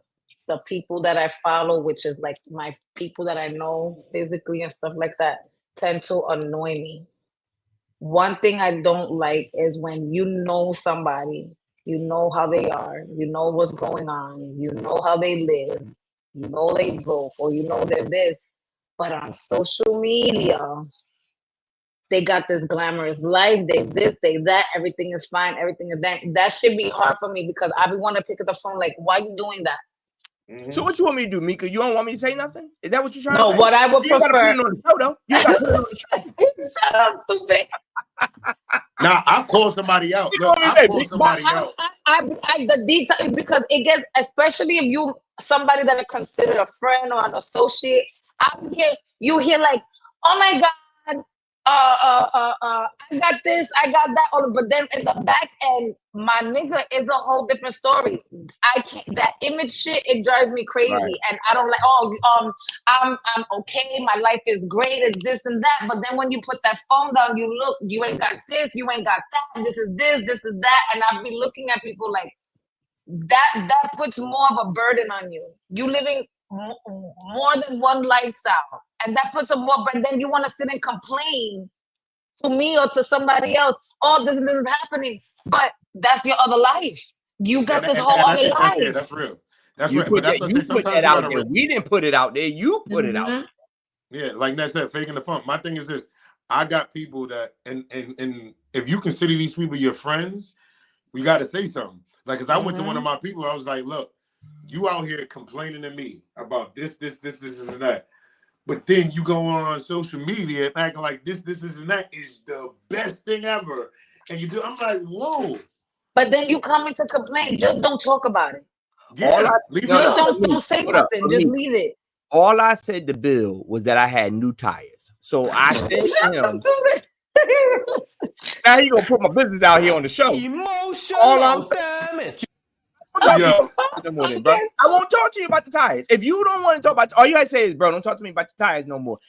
the people that I follow, which is like my people that I know physically and stuff like that, tend to annoy me. One thing I don't like is when you know somebody, you know how they are, you know what's going on, you know how they live, you know they vote, or you know they're this, but on social media, they got this glamorous life, they this, they that, everything is fine, everything is that. That should be hard for me because I be want to pick up the phone like, why are you doing that? Mm-hmm. So what you want me to do, Mika? You don't want me to say nothing? Is that what you're trying to say? No, what I would prefer. You gotta put it on the show, though. You gotta put it on the show. Shut up, stupid. Now I'll call somebody out. Look, I'll call somebody out. The detail is because it gets, especially if you somebody that is considered a friend or an associate. You hear like, oh my God, I got this, I got that, but then in the back end, my nigga is a whole different story. I can't, that image shit, it drives me crazy, right. And I don't like. I'm okay, my life is great, it's this and that. But then when you put that phone down, you look, you ain't got this, you ain't got that. This is that, and I'll be looking at people like that. That puts more of a burden on you. You living more than one lifestyle, and that puts a more. But then you want to sit and complain to me or to somebody else. Oh, this is happening, but that's your other life. You got this whole other life. Yeah, that's real. That's you right. Put but that's that, you put that out there. We didn't put it out there. You put it out. Yeah, like Ned said, faking the funk. My thing is this: I got people that, and if you consider these people your friends, we got to say something. Like, cause I went to one of my people, I was like, look. You out here complaining to me about this, and that. But then you go on social media and acting like this, and that is the best thing ever. And you do, I'm like, whoa. But then you come in to complain. Just don't talk about it. Yeah, don't say nothing. Just leave it. All I said to Bill was that I had new tires. So I said to him, now he gonna put my business out here on the show. Emotional damage. Yo. Bro. I won't talk to you about the tires. If you don't want to talk about, all you gotta say is, bro, don't talk to me about the tires no more.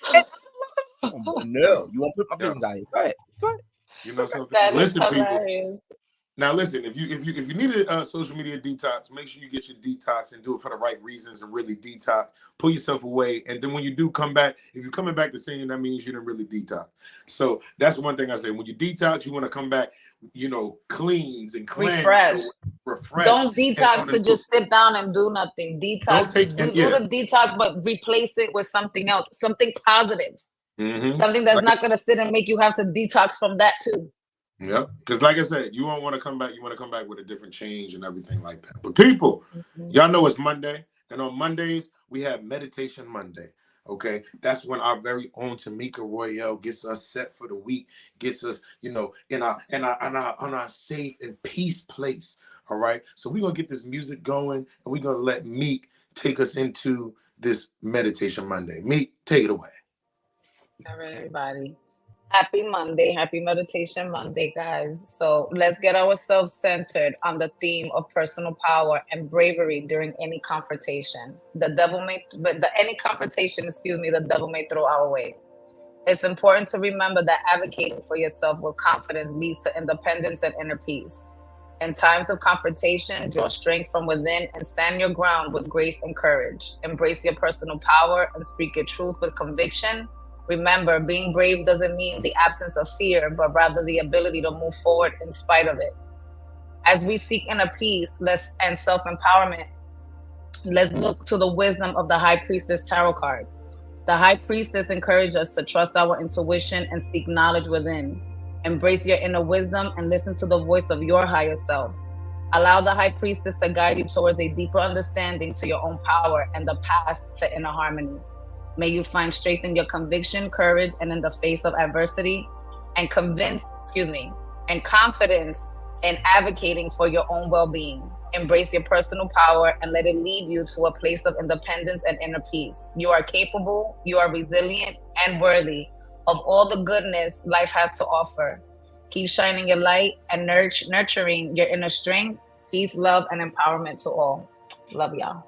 No, you won't put my business out here. Go ahead. You know something? Listen, people. Now listen, if you need a social media detox, make sure you get your detox and do it for the right reasons and really detox. Pull yourself away, and then when you do come back, if you're coming back the same, that means you didn't really detox. So that's one thing I say. When you detox, you want to come back, cleans and refresh. Don't detox to just sit down and do nothing. Detox. Do the detox, but replace it with something else, something positive, something that's not gonna sit and make you have to detox from that too. Yeah, because like I said, you won't want to come back. You want to come back with a different change and everything like that. But people, y'all know it's Monday, and on Mondays we have Meditation Monday. Okay, that's when our very own Tamika Royale gets us set for the week, gets us, in our safe and peace place. All right, so we're gonna get this music going, and we're gonna let Meek take us into this Meditation Monday. Meek, take it away. All right, everybody. Happy Monday, happy Meditation Monday, guys. So let's get ourselves centered on the theme of personal power and bravery during any confrontation. The devil may throw our way. It's important to remember that advocating for yourself with confidence leads to independence and inner peace. In times of confrontation, draw strength from within and stand your ground with grace and courage. Embrace your personal power and speak your truth with conviction. Remember, being brave doesn't mean the absence of fear, but rather the ability to move forward in spite of it. As we seek inner peace and self-empowerment, let's look to the wisdom of the High Priestess Tarot card. The High Priestess encourages us to trust our intuition and seek knowledge within. Embrace your inner wisdom and listen to the voice of your higher self. Allow the High Priestess to guide you towards a deeper understanding to your own power and the path to inner harmony. May you find strength in your conviction, courage, and in the face of adversity, and confidence and advocating for your own well-being. Embrace your personal power and let it lead you to a place of independence and inner peace. You are capable, you are resilient, and worthy of all the goodness life has to offer. Keep shining your light and nurturing your inner strength, peace, love, and empowerment to all. Love y'all.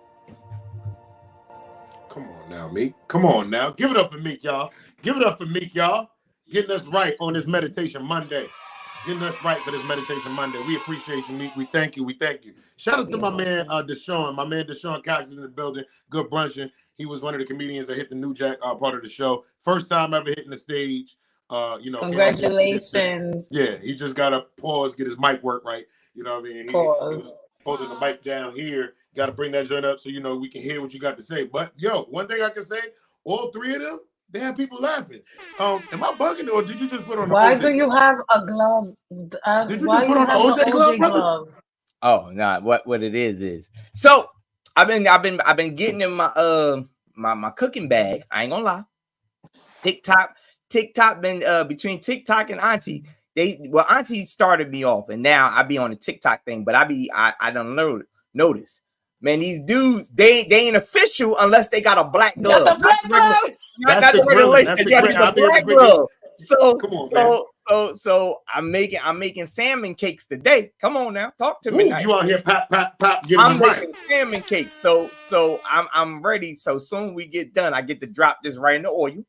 Come on now, Meek. Come on now. Give it up for Meek, y'all. Give it up for Meek, y'all. Getting us right on this Meditation Monday. Getting us right for this Meditation Monday. We appreciate you, Meek. We thank you. We thank you. Shout out to my man, Deshaun. My man, Deshaun Cox, is in the building. Good Brunchin. He was one of the comedians that hit the New Jack part of the show. First time ever hitting the stage. Congratulations. Yeah, he just got to pause, get his mic work right. You know what I mean? He was holding the mic down here. Got to bring that joint up so, we can hear what you got to say. But, one thing I can say, all three of them, they have people laughing. Am I bugging, or did you just put on? Why do you have a glove? Did you just put on an OJ glove, brother? Oh, nah. What it is. So I've been getting in my my cooking bag. I ain't gonna lie. TikTok been between TikTok and Auntie. Auntie started me off, and now I be on the TikTok thing. But I don't notice. Man, these dudes, they ain't official unless they got a black glove. Got the black glove. That's the regulation. They got the black glove. So come on, so I'm making salmon cakes today. Come on now, talk to me. You out here pop. I'm making salmon cakes. So I'm ready. So soon we get done, I get to drop this right in the oil,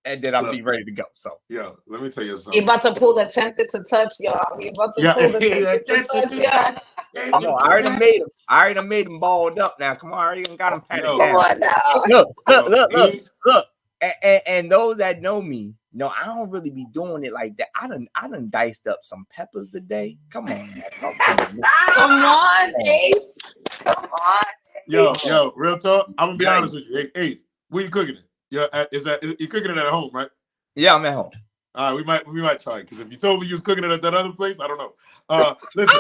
and then I'll be ready to go. So let me tell you something. He about to pull the tempted to touch, y'all. He about to pull the tempted to touch, y'all. Come on, I already made them balled up now. Come on, I already got them patted down. Come on now. Look. And those that know me, I don't really be doing it like that. I done diced up some peppers today. Come on. Come on, Ace. Come on. Yo, real talk. I'm gonna be honest with you. Hey, Ace, where you cooking it? Yeah, you're cooking it at home, right? Yeah, I'm at home. All right, we might try it, because if you told me you was cooking it at that other place, I don't know. Listen,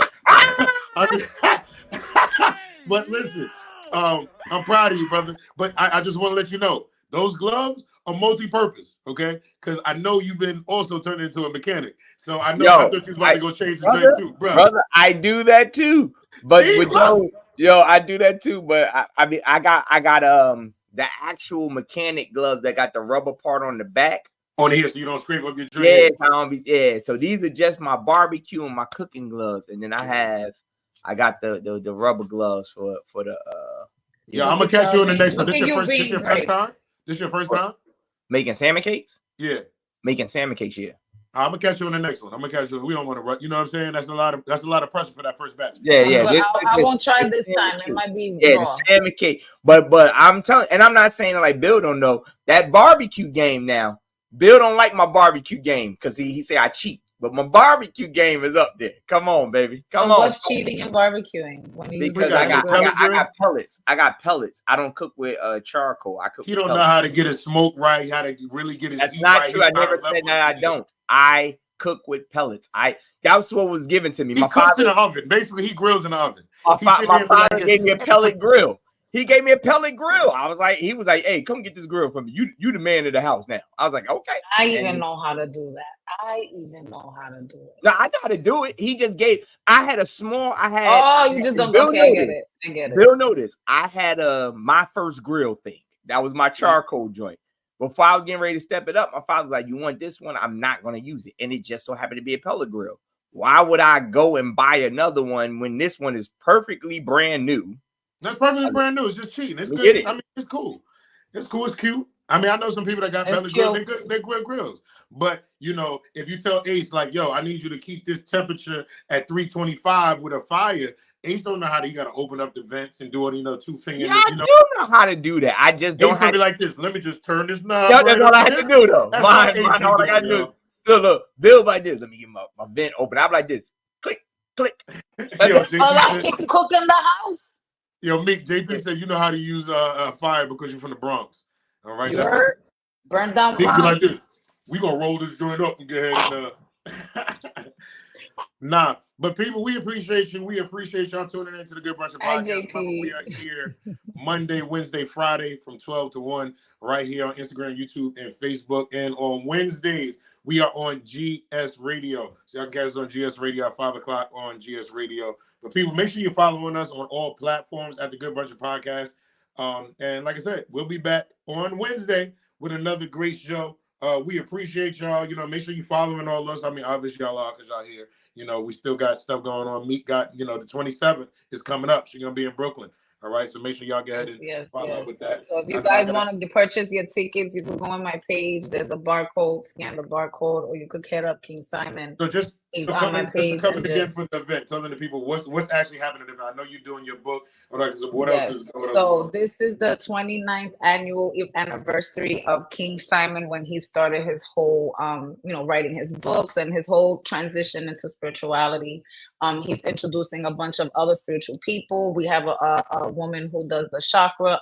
but listen, I'm proud of you, brother. But I just want to let you know, those gloves are multi-purpose, okay? Because I know you've been also turned into a mechanic, so I know. I thought you was about to go change the drink too, bro. Brother, I do that too, but I do that too. But I got the actual mechanic gloves that got the rubber part on the back. On here, so you don't scrape up your drink. Yeah, so these are just my barbecue and my cooking gloves, and then I got the rubber gloves for the. I'm gonna catch you in the next one. This your first time? This your first time? Making salmon cakes? Yeah. Making salmon cakes, yeah. I'm gonna catch you in the next one. I'm gonna catch you. We don't want to run. You know what I'm saying? That's a lot of pressure for that first batch. Yeah. I won't try this time. It might be raw. The salmon cake. But I'm telling, and I'm not saying like Bill don't know that barbecue game now. Bill don't like my barbecue game because he say I cheat. But my barbecue game is up there. Come on, baby. Come on. What's cheating and barbecuing? Because I got pellets. I got pellets. I don't cook with charcoal. I cook. He don't know how to get his smoke right. How to really get his. That's not true. I never said that. I don't. I cook with pellets. That's what was given to me. My father in the oven. Basically, he grills in the oven. My father gave me a pellet grill. He gave me a pellet grill. He was like, hey, come get this grill from me. You the man of the house now. I was like, okay. I even know how to do that. No, I know how to do it. He just gave. You just don't. Okay, I get it. Bill noticed. I had my first grill thing. That was my charcoal joint. Before I was getting ready to step it up, my father was like, you want this one? I'm not going to use it. And it just so happened to be a pellet grill. Why would I go and buy another one when this one is perfectly brand new? That's perfectly brand new. It's just cheating. It's good. I mean, it's cool. It's cool. It's cute. I mean, I know some people that got pellet grills. They're good grills. But, if you tell Ace, like, yo, I need you to keep this temperature at 325 with a fire, Ace don't know how to. You got to open up the vents and do it, two fingers. I do know how to do that. I just don't. Ace gonna be like this. Let me just turn this knob. That's all I have to do, though. Mine, all I got to do is, look, Bill like this. Let me get my vent open. I'm like this. Click. I can cook in the house. Yo, Meek, JP said you know how to use fire because you're from the Bronx. All right. You heard? Burn down Bronx. Like this. We gonna roll this joint up and go ahead and Nah, but people, we appreciate you. We appreciate y'all tuning into the Good Brunchin Hi, podcast. Remember, we are here Monday, Wednesday, Friday from 12 to 1 right here on Instagram, YouTube, and Facebook. And on Wednesdays, we are on GS Radio. So y'all guys on GS Radio at 5 o'clock on GS Radio. But people, make sure you're following us on all platforms at the Good Brunchin podcast. And like I said, we'll be back on Wednesday with another great show. We appreciate y'all. You know, make sure you're following all us. I mean, obviously y'all are because y'all here. You know, we still got stuff going on. Meek got, you know, the 27th is coming up. She's going to be in Brooklyn. All right. So make sure y'all get ahead and follow up with that. So if you guys want to purchase your tickets, you can go on my page. There's a barcode, scan the barcode, or you could hit up King Simon. So just He's on my page. Coming again for the event, telling the people what's actually happening. I know you're doing your book. What else is going on? So this is the 29th annual anniversary of King Simon when he started his whole, writing his books and his whole transition into spirituality. He's introducing a bunch of other spiritual people. We have a woman who does the chakra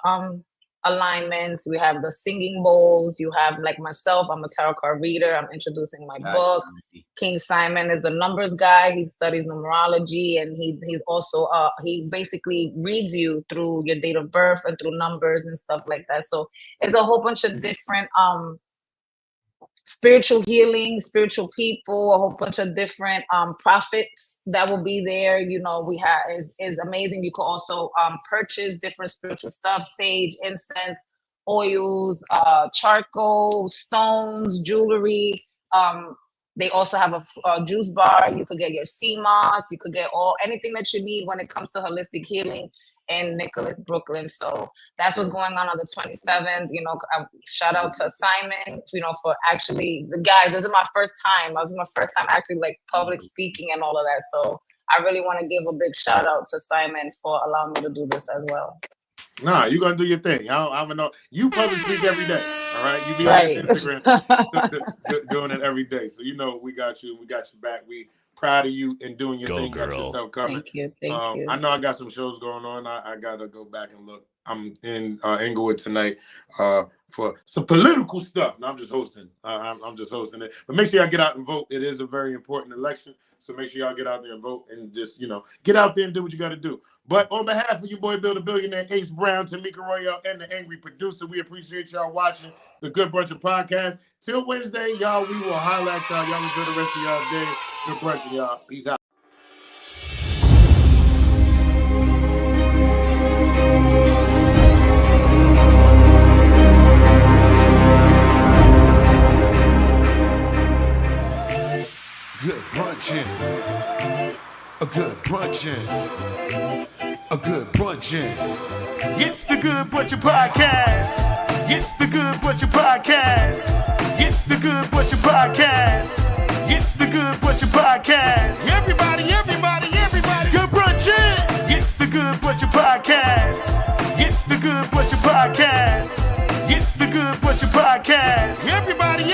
alignments. We have the singing bowls. You have like myself. I'm a tarot card reader. I'm introducing my book. King Simon is the numbers guy. He studies numerology, and he's also he basically reads you through your date of birth and through numbers and stuff like that. So it's a whole bunch of different spiritual healing, spiritual people, a whole bunch of different prophets that will be there. You know, we have is amazing. You can also purchase different spiritual stuff: sage, incense, oils, charcoal, stones, jewelry. They also have a juice bar. You could get your sea moss. You could get anything that you need when it comes to holistic healing in Nicholas, Brooklyn. So that's what's going on the 27th. You know, shout out to Simon, you know, for actually the guys. This is my first time. This is my first time actually like public speaking and all of that. So I really want to give a big shout out to Simon for allowing me to do this as well. Nah, you're gonna do your thing. I don't know. You public speak every day. All right. You be on Instagram doing it every day. So you know we got you. We got you back. We proud of you and doing your thing. Girl. Got your stuff coming. Thank you. Thank you. I know I got some shows going on. I gotta go back and look. I'm in Inglewood tonight for some political stuff. No, I'm just hosting. I'm just hosting it. But make sure y'all get out and vote. It is a very important election. So make sure y'all get out there and vote and just, you know, get out there and do what you got to do. But on behalf of your boy Bill the Billionaire, Ace Brown, Tamika Royale, and the Angry Producer, we appreciate y'all watching the Good Brunchin podcast. Till Wednesday, y'all, we will holler at y'all. Y'all enjoy the rest of y'all day. Good Brunchin, y'all. Peace out. Good brunchin', a good brunchin', a good brunchin'. It's the Good Brunchin podcast. It's the Good Brunchin podcast. It's the Good Brunchin podcast. It's the Good Brunchin podcast. Everybody, good brunchin'. It's the Good Brunchin podcast. It's the Good Brunchin podcast. It's the Good Brunchin podcast. Everybody.